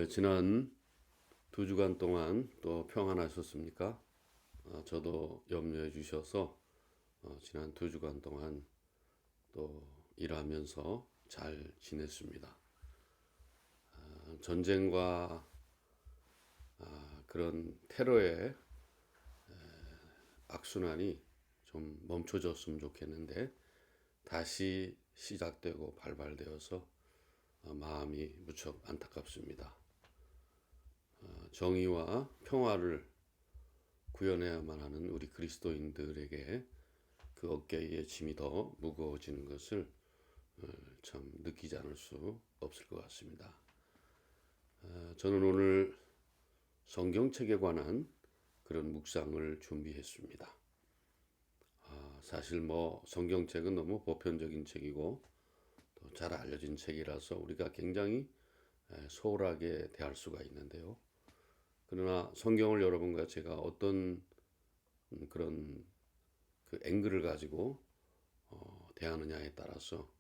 지난 2주간 동안 또 평안하셨습니까? 저도 염려해 주셔서 지난 2주간 동안 또 일하면서 잘 지냈습니다. 전쟁과 그런 테러의 악순환이 좀 멈춰졌으면 좋겠는데 다시 시작되고 발발되어서 마음이 무척 안타깝습니다. 정의와 평화를 구현해야만 하는 우리 그리스도인들에게 그 어깨의 짐이 더 무거워지는 것을 참 느끼지 않을 수 없을 것 같습니다. 저는 오늘 성경책에 관한 그런 묵상을 준비했습니다. 사실 성경책은 너무 보편적인 책이고 또 잘 알려진 책이라서 우리가 굉장히 소홀하게 대할 수가 있는데요. 그러나 성경을 여러분과 제가 어떤 그런 그 앵글을 가지고 대하느냐에 따라서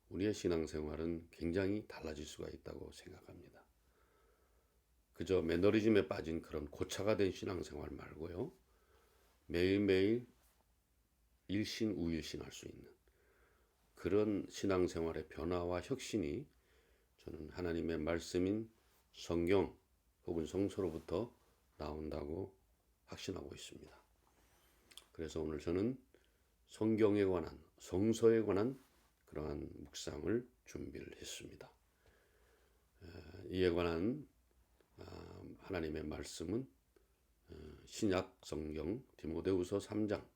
우리의 신앙생활은 굉장히 달라질 수가 있다고 생각합니다. 그저 매너리즘에 빠진 그런 고차가 된 신앙생활 말고요. 매일매일 일신우일신 할 수 있는 그런 신앙생활의 변화와 혁신이 저는 하나님의 말씀인 성경 혹은 성서로부터 나온다고 확신하고 있습니다. 그래서 오늘 저는 성경에 관한, 성서에 관한 그러한 묵상을 준비를 했습니다. 이에 관한 하나님의 말씀은 신약 성경 디모데후서 3장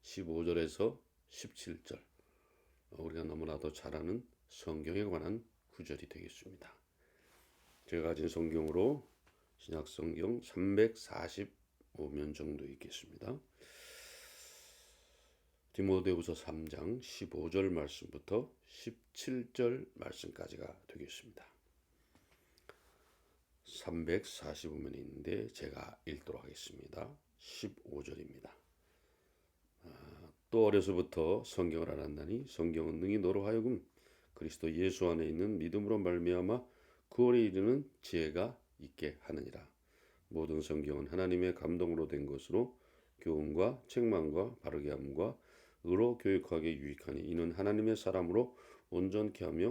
15절에서 17절, 우리가 너무나도 잘 아는 성경에 관한 구절이 되겠습니다. 제가 가진 성경으로 신약 성경 345면 정도 있겠습니다. 디모데후서 3장 15절 말씀부터 17절 말씀까지가 되겠습니다. 345면이 있는데 제가 읽도록 하겠습니다. 15절입니다. 또 어려서부터 성경을 알았나니 성경은 능히 너로 하여금 그리스도 예수 안에 있는 믿음으로 말미암아 구원에 이르는 지혜가 있게 하느니라. 모든 성경은 하나님의 감동으로 된 것으로 교훈과 책망과 바르게 함과 의로 교육하게 유익하니 이는 하나님의 사람으로 온전하게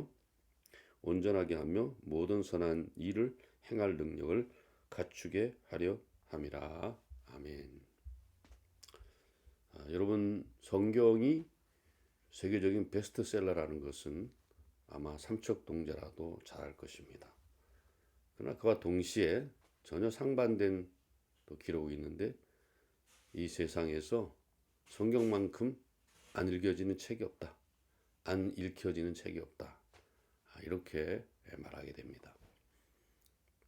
하며 모든 선한 일을 행할 능력을 갖추게 하려 함이라. 아멘. 여러분, 성경이 세계적인 베스트셀러라는 것은 아마 삼척동자라도 잘 알 것입니다. 그러나 그와 동시에 전혀 상반된 또 기록이 있는데 이 세상에서 성경만큼 안 읽혀지는 책이 없다. 안 읽혀지는 책이 없다. 이렇게 말하게 됩니다.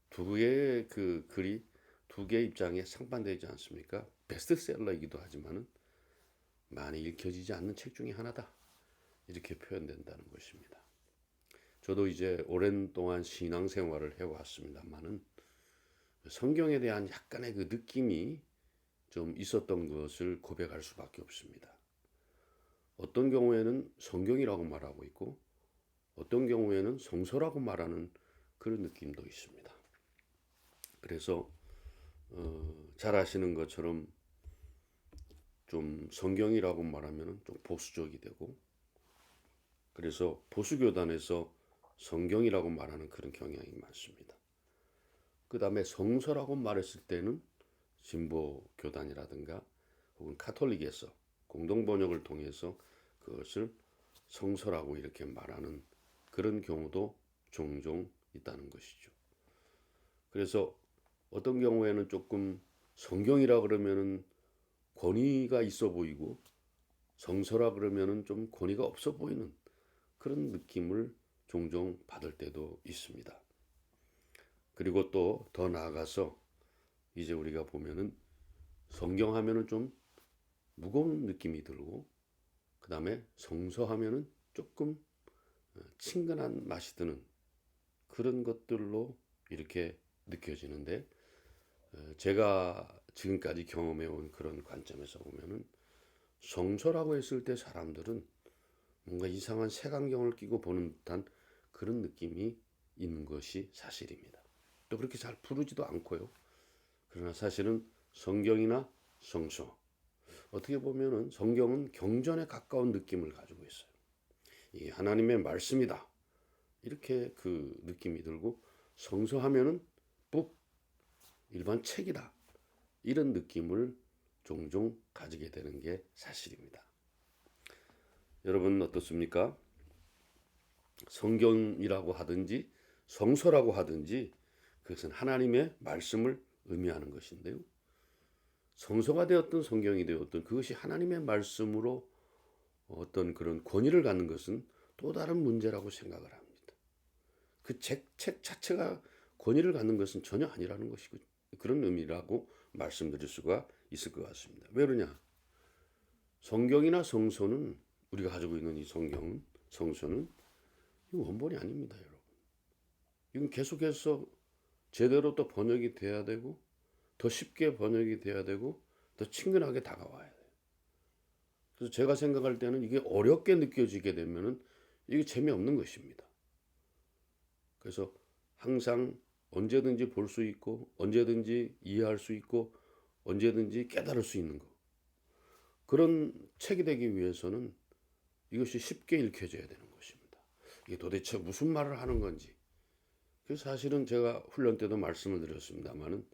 두 개의 그 글이 두 개의 입장에 상반되지 않습니까? 베스트셀러이기도 하지만은 많이 읽혀지지 않는 책 중에 하나다. 이렇게 표현된다는 것입니다. 저도 이제 오랜 동안 신앙생활을 해왔습니다만은 성경에 대한 약간의 그 느낌이 좀 있었던 것을 고백할 수밖에 없습니다. 어떤 경우에는 성경이라고 말하고 있고 어떤 경우에는 성서라고 말하는 그런 느낌도 있습니다. 그래서 잘 아시는 것처럼 좀 성경이라고 말하면 좀 보수적이 되고 그래서 보수교단에서 성경이라고 말하는 그런 경향이 많습니다. 그 다음에 성서라고 말했을 때는 진보교단이라든가 혹은 카톨릭에서 공동번역을 통해서 그것을 성서라고 이렇게 말하는 그런 경우도 종종 있다는 것이죠. 그래서 어떤 경우에는 조금 성경이라 그러면은 권위가 있어 보이고 성서라 그러면은 좀 권위가 없어 보이는 그런 느낌을 종종 받을 때도 있습니다. 그리고 또 더 나아가서 이제 우리가 보면은 성경 하면은 좀 무거운 느낌이 들고 그 다음에 성서 하면은 조금 친근한 맛이 드는 그런 것들로 이렇게 느껴지는데 제가 지금까지 경험해온 그런 관점에서 보면은 성서라고 했을 때 사람들은 뭔가 이상한 색안경을 끼고 보는 듯한 그런 느낌이 있는 것이 사실입니다. 또 그렇게 잘 부르지도 않고요. 그러나 사실은 성경이나 성서, 어떻게 보면은 성경은 경전에 가까운 느낌을 가지고 있어요. 이 하나님의 말씀이다, 이렇게 그 느낌이 들고, 성서 하면은 북, 일반 책이다, 이런 느낌을 종종 가지게 되는 게 사실입니다. 여러분 어떻습니까? 성경이라고 하든지 성서라고 하든지 그것은 하나님의 말씀을 의미하는 것인데요. 성서가 되었든 성경이 되었든 그것이 하나님의 말씀으로 어떤 그런 권위를 갖는 것은 또 다른 문제라고 생각을 합니다. 그 책 자체가 권위를 갖는 것은 전혀 아니라는 것이고, 그런 의미라고 말씀드릴 수가 있을 것 같습니다. 왜 그러냐? 성경이나 성서는, 우리가 가지고 있는 이 성경, 성서는 이 원본이 아닙니다, 여러분. 이건 계속해서 제대로 또 번역이 돼야 되고, 더 쉽게 번역이 돼야 되고, 더 친근하게 다가와야 돼요. 그래서 제가 생각할 때는 이게 어렵게 느껴지게 되면은 이게 재미없는 것입니다. 그래서 항상 언제든지 볼 수 있고, 언제든지 이해할 수 있고, 언제든지 깨달을 수 있는 것, 그런 책이 되기 위해서는 이것이 쉽게 읽혀져야 되는 것입니다. 이게 도대체 무슨 말을 하는 건지. 그래서 사실은 제가 훈련 때도 말씀을 드렸습니다만은,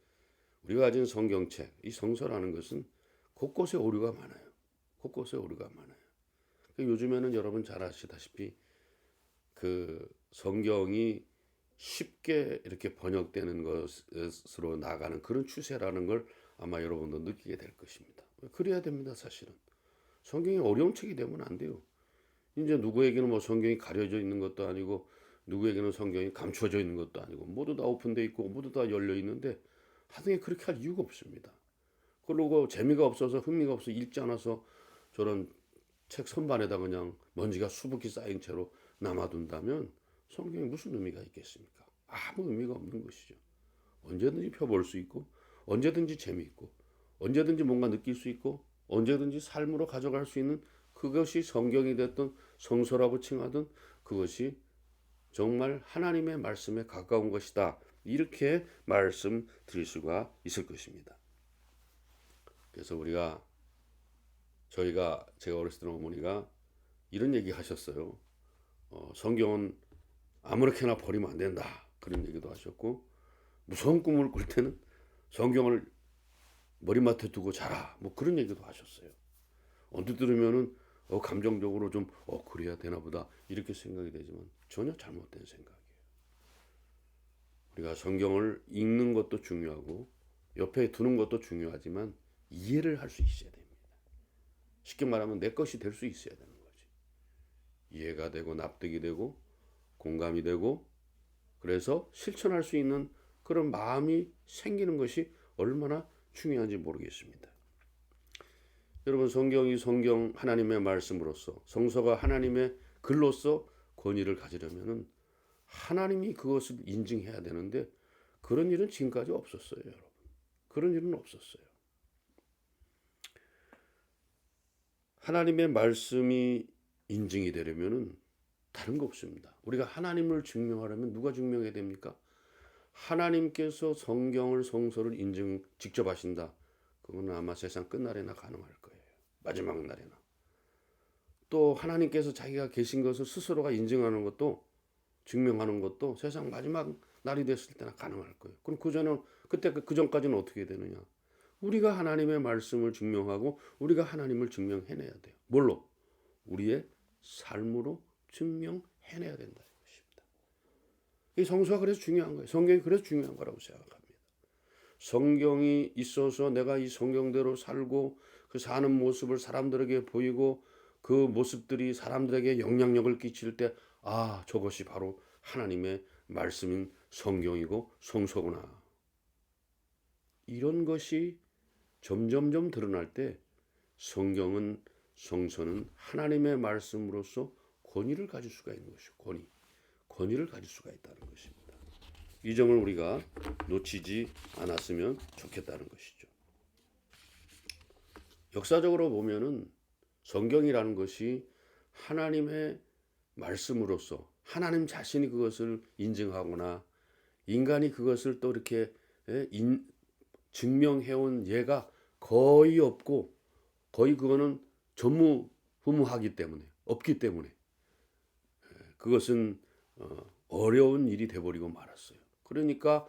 우리가 가진 성경책, 이 성서라는 것은 곳곳에 오류가 많아요. 곳곳에 오류가 많아요. 요즘에는 여러분 잘 아시다시피 그 성경이 쉽게 이렇게 번역되는 것으로 나가는 그런 추세라는 걸 아마 여러분도 느끼게 될 것입니다. 그래야 됩니다, 사실은. 성경이 어려운 책이 되면 안 돼요. 이제 누구에게는 뭐 성경이 가려져 있는 것도 아니고, 누구에게는 성경이 감춰져 있는 것도 아니고, 모두 다 오픈되어 있고 모두 다 열려 있는데 하등에 그렇게 할 이유가 없습니다. 그리고 재미가 없어서, 흥미가 없어서 읽지 않아서 저런 책 선반에다 그냥 먼지가 수북히 쌓인 채로 남아둔다면 성경이 무슨 의미가 있겠습니까? 아무 의미가 없는 것이죠. 언제든지 펴볼 수 있고, 언제든지 재미있고, 언제든지 뭔가 느낄 수 있고, 언제든지 삶으로 가져갈 수 있는, 그것이 성경이 됐든 성서라고 칭하든 그것이 정말 하나님의 말씀에 가까운 것이다, 이렇게 말씀드릴 수가 있을 것입니다. 그래서 제가 어렸을 때는 어머니가 이런 얘기 하셨어요. 성경은 아무렇게나 버리면 안 된다, 그런 얘기도 하셨고, 무서운 꿈을 꿀 때는 성경을 머리맡에 두고 자라, 뭐 그런 얘기도 하셨어요. 언뜻 들으면은 감정적으로 좀 그래야 되나 보다, 이렇게 생각이 되지만 전혀 잘못된 생각이에요. 우리가 성경을 읽는 것도 중요하고 옆에 두는 것도 중요하지만 이해를 할 수 있어야 됩니다. 쉽게 말하면 내 것이 될 수 있어야 되는 거지. 이해가 되고 납득이 되고 공감이 되고, 그래서 실천할 수 있는 그런 마음이 생기는 것이 얼마나 중요한지 모르겠습니다. 여러분, 성경이 성경 하나님의 말씀으로서, 성서가 하나님의 글로서 권위를 가지려면은 하나님이 그것을 인증해야 되는데, 그런 일은 지금까지 없었어요, 여러분. 그런 일은 없었어요. 하나님의 말씀이 인증이 되려면은 다른 거 없습니다. 우리가 하나님을 증명하려면 누가 증명해야 됩니까? 하나님께서 성경을, 성서를 직접 하신다. 그건 아마 세상 끝날에나 가능할 거예요. 마지막 날에나. 또 하나님께서 자기가 계신 것을 스스로가 인증하는 것도, 증명하는 것도 세상 마지막 날이 됐을 때나 가능할 거예요. 그럼 그 전까지는 어떻게 되느냐? 우리가 하나님의 말씀을 증명하고 우리가 하나님을 증명해내야 돼요. 뭘로? 우리의 삶으로 증명해내야 된다는 것입니다. 이 성서가 그래서 중요한 거예요. 성경이 그래서 중요한 거라고 생각합니다. 성경이 있어서 내가 이 성경대로 살고 그 사는 모습을 사람들에게 보이고, 그 모습들이 사람들에게 영향력을 끼칠 때, 저것이 바로 하나님의 말씀인 성경이고 성서구나, 이런 것이 점점점 드러날 때 성서는 하나님의 말씀으로서 권위를 가질 수가 있는 것이죠. 권위를 가질 수가 있다는 것입니다. 이 점을 우리가 놓치지 않았으면 좋겠다는 것이죠. 역사적으로 보면은 성경이라는 것이 하나님의 말씀으로서 하나님 자신이 그것을 인증하거나 인간이 그것을 또 이렇게 증명해온 예가 거의 없고 거의 그거는 전무후무하기 때문에 없기 때문에 그것은 어려운 일이 돼버리고 말았어요. 그러니까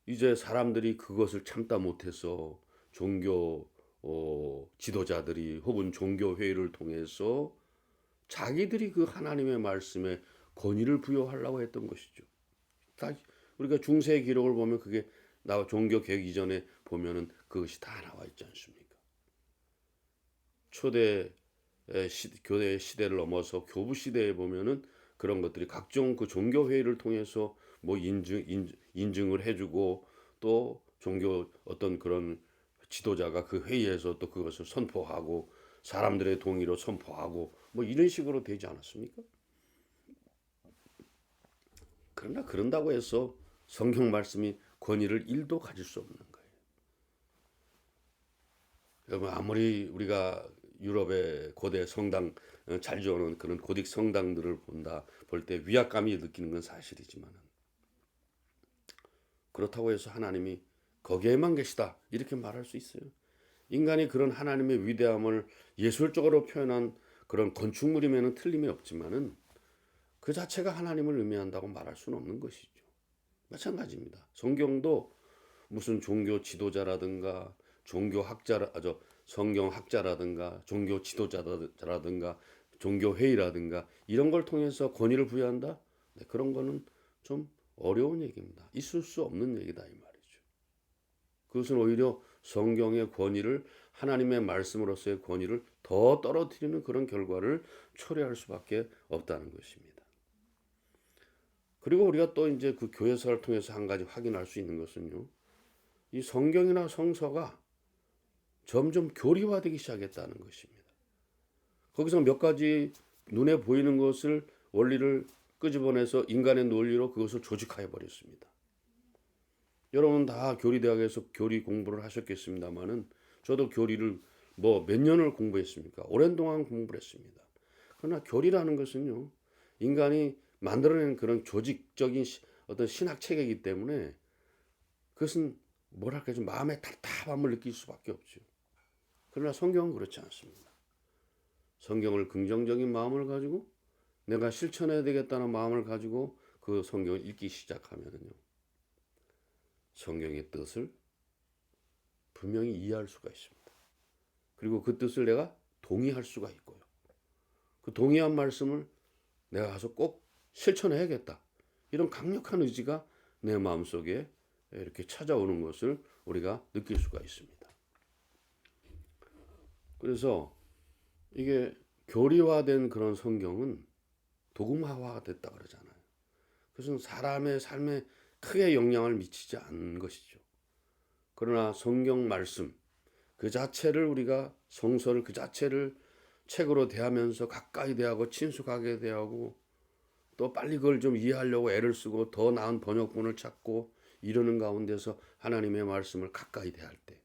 이제 사람들이 그것을 참다 못해서 종교 지도자들이 혹은 종교 회의를 통해서 자기들이 그 하나님의 말씀에 권위를 부여하려고 했던 것이죠. 다 우리가 중세 기록을 보면 그게 나 종교 개혁 이전에 보면은 그것이 다 나와 있지 않습니까? 초대 교대 시대를 넘어서 교부 시대에 보면은 그런 것들이 각종 그 종교 회의를 통해서 뭐 인증을 해주고 또 종교 어떤 그런 지도자가 그 회의에서 또 그것을 선포하고 사람들의 동의로 선포하고 뭐 이런 식으로 되지 않았습니까? 그러나 그런다고 해서 성경 말씀이 권위를 1도 가질 수 없는 거예요. 여러분 아무리 우리가 유럽의 고대 성당 잘 지어놓은 그런 고딕 성당들을 볼 때 위압감이 느끼는 건 사실이지만 그렇다고 해서 하나님이 거기에만 계시다 이렇게 말할 수 있어요? 인간이 그런 하나님의 위대함을 예술적으로 표현한 그런 건축물이면 틀림이 없지만은 그 자체가 하나님을 의미한다고 말할 수는 없는 것이죠. 마찬가지입니다. 성경도 무슨 종교 지도자라든가 성경학자라든가 종교 지도자라든가 종교 회의라든가 이런 걸 통해서 권위를 부여한다? 네, 그런 거는 좀 어려운 얘기입니다. 있을 수 없는 얘기다 이 말이죠. 그것은 오히려 성경의 권위를 하나님의 말씀으로서의 권위를 더 떨어뜨리는 그런 결과를 초래할 수밖에 없다는 것입니다. 그리고 우리가 또 이제 그 교회사를 통해서 한 가지 확인할 수 있는 것은요. 이 성경이나 성서가 점점 교리화되기 시작했다는 것입니다. 거기서 몇 가지 눈에 보이는 것을 원리를 끄집어내서 인간의 논리로 그것을 조직하여 버렸습니다. 여러분 다 교리대학에서 교리 공부를 하셨겠습니다만은 저도 교리를 뭐 몇 년을 공부했습니까? 오랜 동안 공부를 했습니다. 그러나 교리라는 것은요. 인간이 만들어낸 그런 조직적인 어떤 신학 체계이기 때문에 그것은 뭐랄까 좀 마음의 답답함을 느낄 수밖에 없죠. 그러나 성경은 그렇지 않습니다. 성경을 긍정적인 마음을 가지고 내가 실천해야 되겠다는 마음을 가지고 그 성경을 읽기 시작하면요. 성경의 뜻을 분명히 이해할 수가 있습니다. 그리고 그 뜻을 내가 동의할 수가 있고요. 그 동의한 말씀을 내가 가서 꼭 실천해야겠다. 이런 강력한 의지가 내 마음속에 이렇게 찾아오는 것을 우리가 느낄 수가 있습니다. 그래서 이게 교리화된 그런 성경은 도구마화가 됐다 그러잖아요. 그것은 사람의 삶에 크게 영향을 미치지 않는 것이죠. 그러나 성경 말씀 그 자체를 우리가 성서를 그 자체를 책으로 대하면서 가까이 대하고 친숙하게 대하고 또 빨리 그걸 좀 이해하려고 애를 쓰고 더 나은 번역본을 찾고 이러는 가운데서 하나님의 말씀을 가까이 대할 때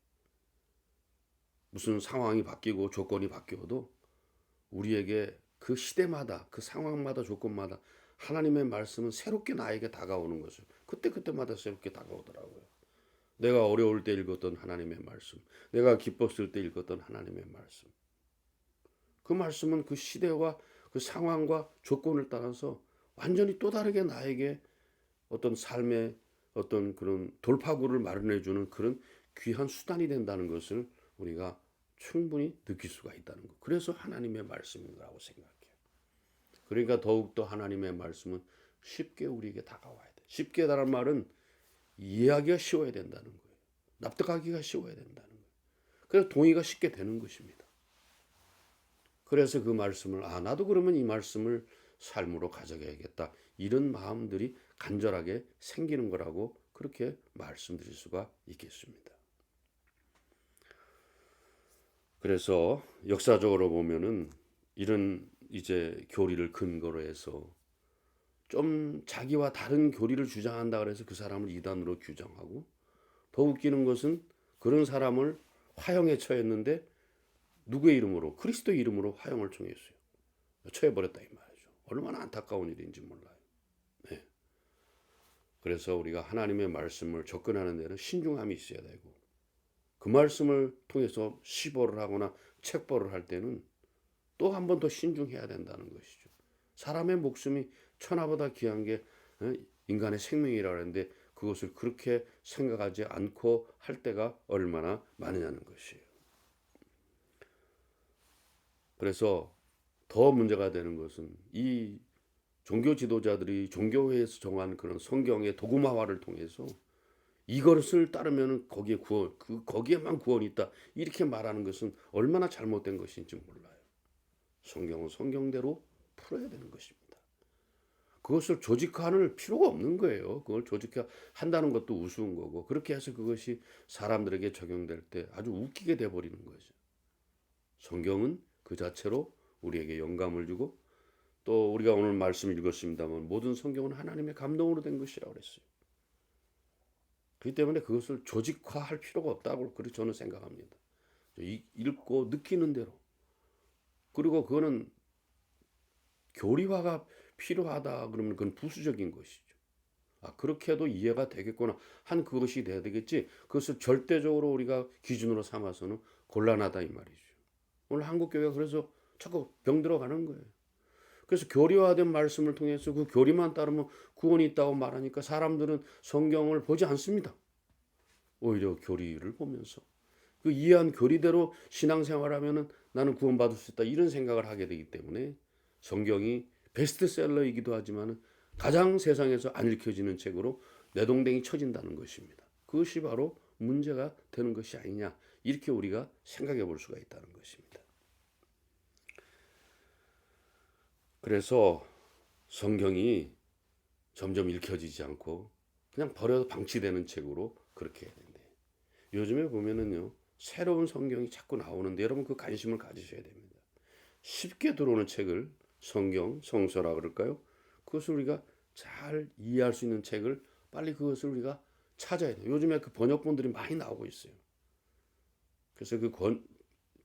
무슨 상황이 바뀌고 조건이 바뀌어도 우리에게 그 시대마다 그 상황마다 조건마다 하나님의 말씀은 새롭게 나에게 다가오는 것을 그때마다 새롭게 다가오더라고요. 내가 어려울 때 읽었던 하나님의 말씀, 내가 기뻤을 때 읽었던 하나님의 말씀. 그 말씀은 그 시대와 그 상황과 조건을 따라서 완전히 또 다르게 나에게 어떤 삶의 어떤 그런 돌파구를 마련해주는 그런 귀한 수단이 된다는 것을 우리가 충분히 느낄 수가 있다는 것. 그래서 하나님의 말씀이라고 생각해요. 그러니까 더욱더 하나님의 말씀은 쉽게 우리에게 다가와야 돼. 쉽게 다란 말은 이해하기가 쉬워야 된다는 거예요. 납득하기가 쉬워야 된다는 거예요. 그래서 동의가 쉽게 되는 것입니다. 그래서 그 말씀을 나도 그러면 이 말씀을 삶으로 가져가야겠다. 이런 마음들이 간절하게 생기는 거라고 그렇게 말씀드릴 수가 있겠습니다. 그래서 역사적으로 보면은 이런 이제 교리를 근거로 해서 좀 자기와 다른 교리를 주장한다 그래서 그 사람을 이단으로 규정하고 더 웃기는 것은 그런 사람을 화형에 처했는데 누구의 이름으로? 그리스도 이름으로 화형을 청했어요. 처해버렸다 이 말이죠. 얼마나 안타까운 일인지 몰라요. 네. 그래서 우리가 하나님의 말씀을 접근하는 데는 신중함이 있어야 되고, 그 말씀을 통해서 시보를 하거나 책보를 할 때는 또 한 번 더 신중해야 된다는 것이죠. 사람의 목숨이 천하보다 귀한 게 인간의 생명이라고 하는데, 그것을 그렇게 생각하지 않고 할 때가 얼마나 많으냐는 것이에요. 그래서 더 문제가 되는 것은 이 종교 지도자들이 종교회에서 정한 그런 성경의 도구마화를 통해서 이것을 따르면 거기에 구원, 거기에만 구원이 있다, 이렇게 말하는 것은 얼마나 잘못된 것인지 몰라요. 성경은 성경대로 풀어야 되는 것입니다. 그것을 조직화할 필요가 없는 거예요. 그걸 조직화한다는 것도 우스운 거고, 그렇게 해서 그것이 사람들에게 적용될 때 아주 웃기게 돼버리는 거죠. 성경은 그 자체로 우리에게 영감을 주고, 또 우리가 오늘 말씀 읽었습니다만 모든 성경은 하나님의 감동으로 된 것이라고 그랬어요. 그렇기 때문에 그것을 조직화할 필요가 없다고 그렇게 저는 생각합니다. 읽고 느끼는 대로. 그리고 그거는 교리화가 필요하다 그러면 그건 부수적인 것이죠. 그렇게 해도 이해가 되겠구나 한 그것이 돼야 되겠지, 그것을 절대적으로 우리가 기준으로 삼아서는 곤란하다 이 말이죠. 오늘 한국교회가 그래서 자꾸 병들어가는 거예요. 그래서 교리화된 말씀을 통해서 그 교리만 따르면 구원이 있다고 말하니까 사람들은 성경을 보지 않습니다. 오히려 교리를 보면서 그 이해한 교리대로 신앙생활하면은 나는 구원받을 수 있다, 이런 생각을 하게 되기 때문에 성경이 베스트셀러이기도 하지만 가장 세상에서 안 읽혀지는 책으로 내동댕이 쳐진다는 것입니다. 그것이 바로 문제가 되는 것이 아니냐, 이렇게 우리가 생각해 볼 수가 있다는 것입니다. 그래서 성경이 점점 읽혀지지 않고 그냥 버려도 방치되는 책으로 그렇게 해야 된대. 요즘에 보면은요, 새로운 성경이 자꾸 나오는데 여러분 그 관심을 가지셔야 됩니다. 쉽게 들어오는 책을 성경, 성서라 그럴까요? 그것을 우리가 잘 이해할 수 있는 책을 빨리 그것을 우리가 찾아야 돼요. 요즘에 그 번역본들이 많이 나오고 있어요. 그래서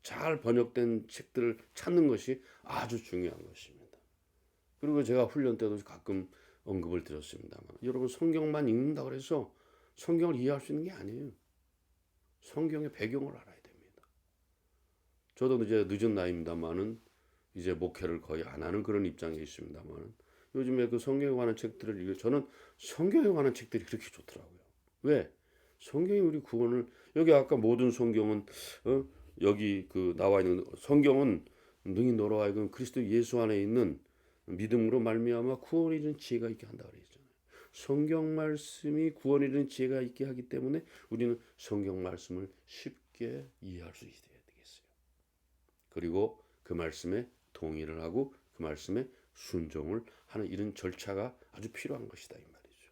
잘 번역된 책들을 찾는 것이 아주 중요한 것입니다. 그리고 제가 훈련 때도 가끔 언급을 드렸습니다만, 여러분 성경만 읽는다고 해서 성경을 이해할 수 있는 게 아니에요. 성경의 배경을 알아야 됩니다. 저도 이제 늦은 나이입니다만은 이제 목회를 거의 안 하는 그런 입장에 있습니다만, 요즘에 그 성경에 관한 책들을 읽어 저는 성경에 관한 책들이 그렇게 좋더라고요. 왜? 성경이 우리 구원을, 여기 아까 모든 성경은 여기 그 나와 있는 성경은 능히 너로 하여금 그리스도 예수 안에 있는 믿음으로 말미암아 구원이 이르는 지혜가 있게 한다 그랬잖아요. 성경 말씀이 구원이 이르는 지혜가 있게 하기 때문에 우리는 성경 말씀을 쉽게 이해할 수 있어야 되겠어요. 그리고 그 말씀에 동의를 하고 그 말씀에 순종을 하는 이런 절차가 아주 필요한 것이다 이 말이죠.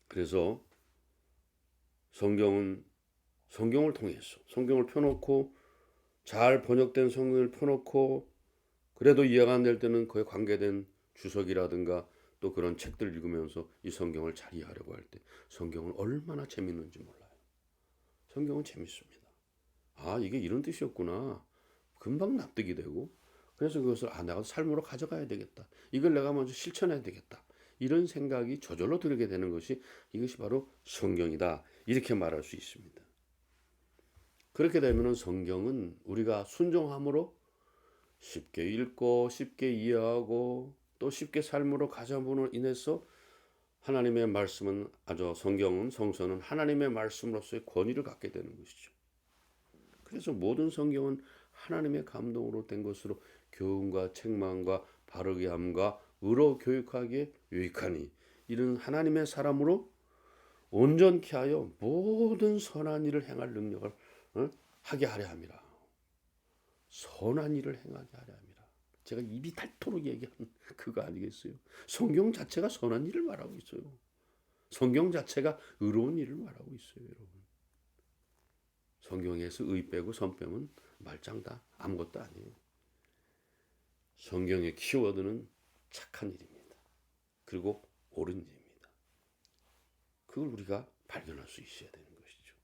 그래서 성경을 통해서 성경을 펴놓고, 잘 번역된 성경을 펴놓고, 그래도 이해가 안 될 때는 그에 관계된 주석이라든가 또 그런 책들 읽으면서 이 성경을 잘 이해하려고 할 때 성경은 얼마나 재밌는지 몰라요. 성경은 재밌습니다. 이게 이런 뜻이었구나. 금방 납득이 되고, 그래서 그것을 내가 삶으로 가져가야 되겠다, 이걸 내가 먼저 실천해야 되겠다, 이런 생각이 저절로 들게 되는 것이, 이것이 바로 성경이다, 이렇게 말할 수 있습니다. 그렇게 되면 성경은 우리가 순종함으로 쉽게 읽고 쉽게 이해하고 또 쉽게 삶으로 가져봄으로 인해서 하나님의 말씀은, 성경은, 성서는 하나님의 말씀으로서의 권위를 갖게 되는 것이죠. 그래서 모든 성경은 하나님의 감동으로 된 것으로 교훈과 책망과 바르게 함과 의로 교육하기에 유익하니, 이런 하나님의 사람으로 온전케 하여 모든 선한 일을 행할 능력을 하게 하려 함이라. 선한 일을 행하게 하려 함이라. 제가 입이 닳도록 얘기한 그거 아니겠어요? 성경 자체가 선한 일을 말하고 있어요. 성경 자체가 의로운 일을 말하고 있어요, 여러분. 성경에서 의 빼고 선 빼면 말짱 다 아무것도 아니에요. 성경의 키워드는 착한 일입니다. 그리고 옳은 일입니다. 그걸 우리가 발견할 수 있어야 되는 것이죠.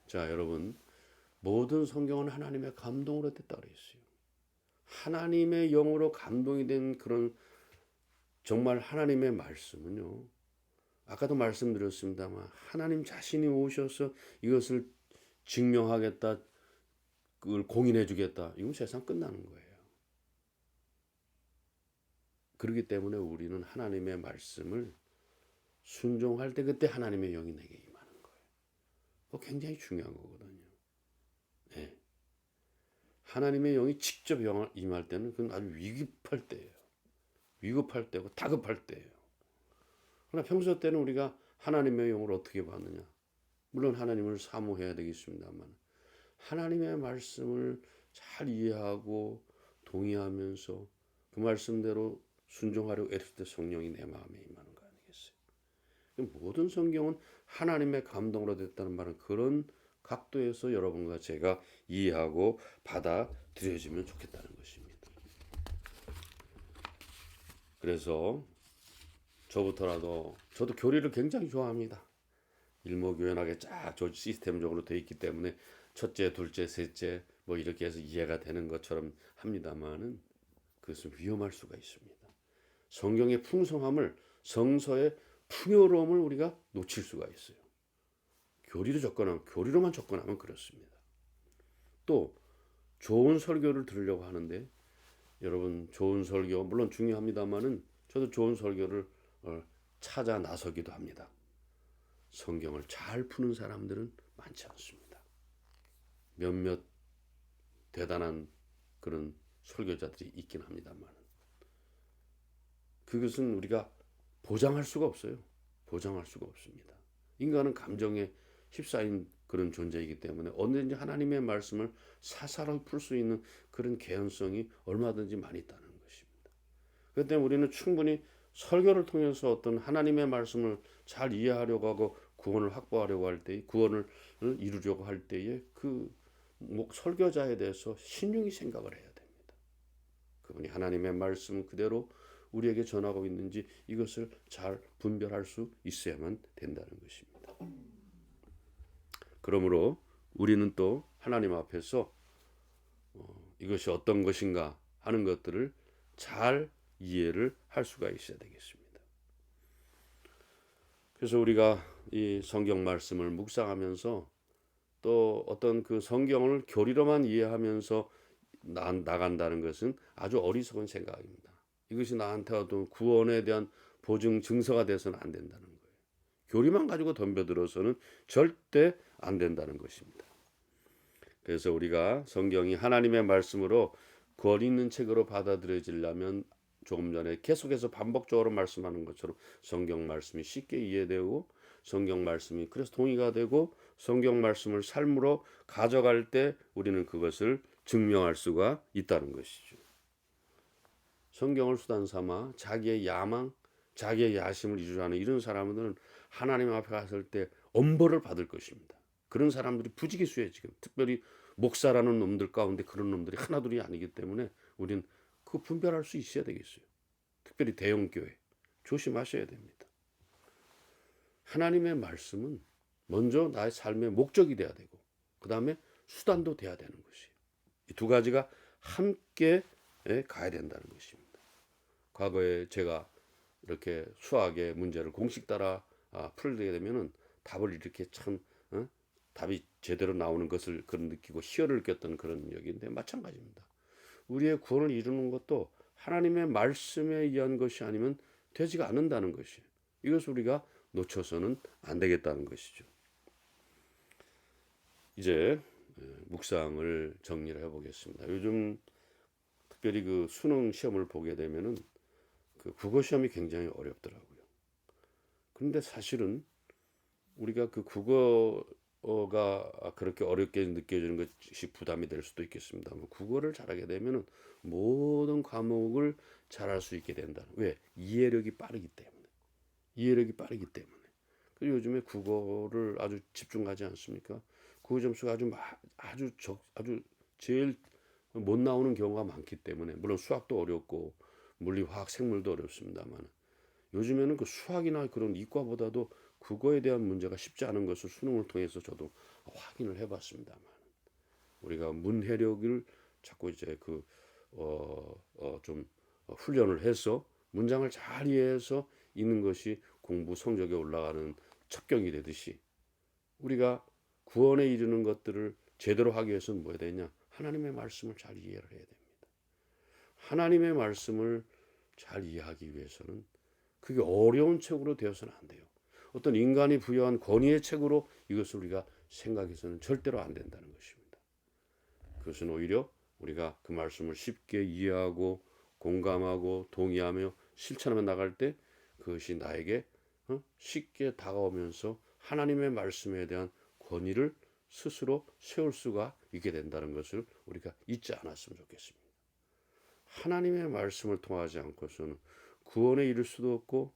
자, 여러분, 모든 성경은 하나님의 감동으로 됐다 그랬어요. 하나님의 영으로 감동이 된 그런 정말 하나님의 말씀은요, 아까도 말씀드렸습니다만 하나님 자신이 오셔서 이것을 증명하겠다, 그걸 공인해 주겠다. 이건 세상 끝나는 거예요. 그렇기 때문에 우리는 하나님의 말씀을 순종할 때 그때 하나님의 영이 내게 임하는 거예요. 그거 굉장히 중요한 거거든요. 네. 하나님의 영이 직접 임할 때는 그건 아주 위급할 때예요. 위급할 때고 다급할 때예요. 그러나 평소 때는 우리가 하나님의 영을 어떻게 받느냐? 물론 하나님을 사모해야 되겠습니다만 하나님의 말씀을 잘 이해하고 동의하면서 그 말씀대로 순종하려고 애쓸 때 성령이 내 마음에 임하는 거 아니겠어요? 모든 성경은 하나님의 감동으로 됐다는 말은 그런 각도에서 여러분과 제가 이해하고 받아들여지면 좋겠다는 것입니다. 그래서 저부터라도 저도 교리를 굉장히 좋아합니다. 일목요연하게 쫙 시스템적으로 되어 있기 때문에 첫째, 둘째, 셋째 뭐 이렇게 해서 이해가 되는 것처럼 합니다만은 그것은 위험할 수가 있습니다. 성경의 풍성함을, 성서의 풍요로움을 우리가 놓칠 수가 있어요. 교리로만 접근하면 그렇습니다. 또 좋은 설교를 들으려고 하는데 여러분 좋은 설교 물론 중요합니다만은 저도 좋은 설교를 찾아 나서기도 합니다. 성경을 잘 푸는 사람들은 많지 않습니다. 몇몇 대단한 그런 설교자들이 있긴 합니다만 그것은 우리가 보장할 수가 없어요. 보장할 수가 없습니다. 인간은 감정에 휩싸인 그런 존재이기 때문에 언제든지 하나님의 말씀을 사사로이 풀 수 있는 그런 개연성이 얼마든지 많이 있다는 것입니다. 그렇기 때문에 우리는 충분히 설교를 통해서 어떤 하나님의 말씀을 잘 이해하려고 하고 구원을 확보하려고 할 때에 구원을 이루려고 할 때에 그 설교자에 대해서 신중히 생각을 해야 됩니다. 그분이 하나님의 말씀 그대로 우리에게 전하고 있는지 이것을 잘 분별할 수 있어야만 된다는 것입니다. 그러므로 우리는 또 하나님 앞에서 이것이 어떤 것인가 하는 것들을 잘 이해를 할 수가 있어야 되겠습니다. 그래서 우리가 이 성경 말씀을 묵상하면서 또 어떤 그 성경을 교리로만 이해하면서 나간다는 것은 아주 어리석은 생각입니다. 이것이 나한테 어떤 구원에 대한 보증 증서가 돼서는 안 된다는 거예요. 교리만 가지고 덤벼들어서는 절대 안 된다는 것입니다. 그래서 우리가 성경이 하나님의 말씀으로 권위 있는 책으로 받아들여지려면 조금 전에 계속해서 반복적으로 말씀하는 것처럼 성경 말씀이 쉽게 이해되고 성경 말씀이 그래서 동의가 되고 성경 말씀을 삶으로 가져갈 때 우리는 그것을 증명할 수가 있다는 것이죠. 성경을 수단 삼아 자기의 야망, 자기의 야심을 이루려는 이런 사람들은 하나님 앞에 갔을 때 엄벌을 받을 것입니다. 그런 사람들이 부지기수예요. 지금 특별히 목사라는 놈들 가운데 그런 놈들이 하나둘이 아니기 때문에 우리는 그거 분별할 수 있어야 되겠어요. 특별히 대형교회 조심하셔야 됩니다. 하나님의 말씀은 먼저 나의 삶의 목적이 돼야 되고 그 다음에 수단도 돼야 되는 것이에요. 이 두 가지가 함께 가야 된다는 것입니다. 과거에 제가 이렇게 수학의 문제를 공식 따라 풀게 되면은 답을 이렇게 참 답이 제대로 나오는 것을 그런 느끼고 희열을 느꼈던 그런 역인데 마찬가지입니다. 우리의 구원을 이루는 것도 하나님의 말씀에 의한 것이 아니면 되지가 않는다는 것이에요. 이것을 우리가 놓쳐서는 안 되겠다는 것이죠. 이제 묵상을 정리를 해보겠습니다. 요즘 특별히 그 수능 시험을 보게 되면은 그 국어 시험이 굉장히 어렵더라고요. 그런데 사실은 우리가 그 국어가 그렇게 어렵게 느껴지는 것이 부담이 될 수도 있겠습니다만 국어를 잘하게 되면은 모든 과목을 잘할 수 있게 된다. 왜? 이해력이 빠르기 때문에. 이해력이 빠르기 때문에. 그리고 요즘에 국어를 아주 집중하지 않습니까? 국어 점수가 아주 제일 못 나오는 경우가 많기 때문에 물론 수학도 어렵고 물리, 화학, 생물도 어렵습니다만 요즘에는 그 수학이나 그런 이과보다도 국어에 대한 문제가 쉽지 않은 것을 수능을 통해서 저도 확인을 해봤습니다만 우리가 문해력을 자꾸 이제 좀 훈련을 해서 문장을 잘 이해해서 읽는 것이 공부 성적이 올라가는 첩경이 되듯이 우리가 구원에 이르는 것들을 제대로 하기 위해서는 뭐 해야 되냐? 하나님의 말씀을 잘 이해를 해야 됩니다. 하나님의 말씀을 잘 이해하기 위해서는 그게 어려운 책으로 되어서는 안 돼요. 어떤 인간이 부여한 권위의 책으로 이것을 우리가 생각해서는 절대로 안 된다는 것입니다. 그것은 오히려 우리가 그 말씀을 쉽게 이해하고 공감하고 동의하며 실천하며 나갈 때 그것이 나에게 쉽게 다가오면서 하나님의 말씀에 대한 권위를 스스로 세울 수가 있게 된다는 것을 우리가 잊지 않았으면 좋겠습니다. 하나님의 말씀을 통하지 않고서는 구원에 이를 수도 없고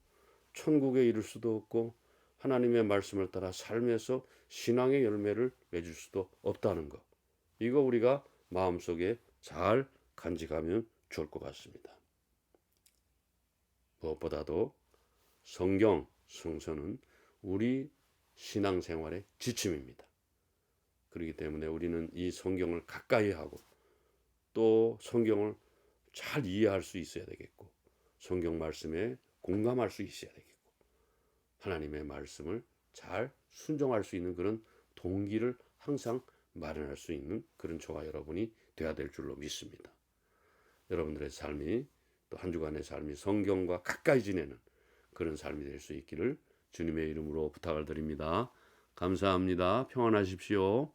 천국에 이를 수도 없고 하나님의 말씀을 따라 삶에서 신앙의 열매를 맺을 수도 없다는 것. 이거 우리가 마음속에 잘 간직하면 좋을 것 같습니다. 무엇보다도 성경, 성서는 우리 신앙생활의 지침입니다. 그렇기 때문에 우리는 이 성경을 가까이 하고 또 성경을 잘 이해할 수 있어야 되겠고 성경 말씀에 공감할 수 있어야 되겠고 하나님의 말씀을 잘 순종할 수 있는 그런 동기를 항상 마련할 수 있는 그런 저와 여러분이 되어야 될 줄로 믿습니다. 여러분들의 삶이 또 한 주간의 삶이 성경과 가까이 지내는 그런 삶이 될 수 있기를 주님의 이름으로 부탁을 드립니다. 감사합니다. 평안하십시오.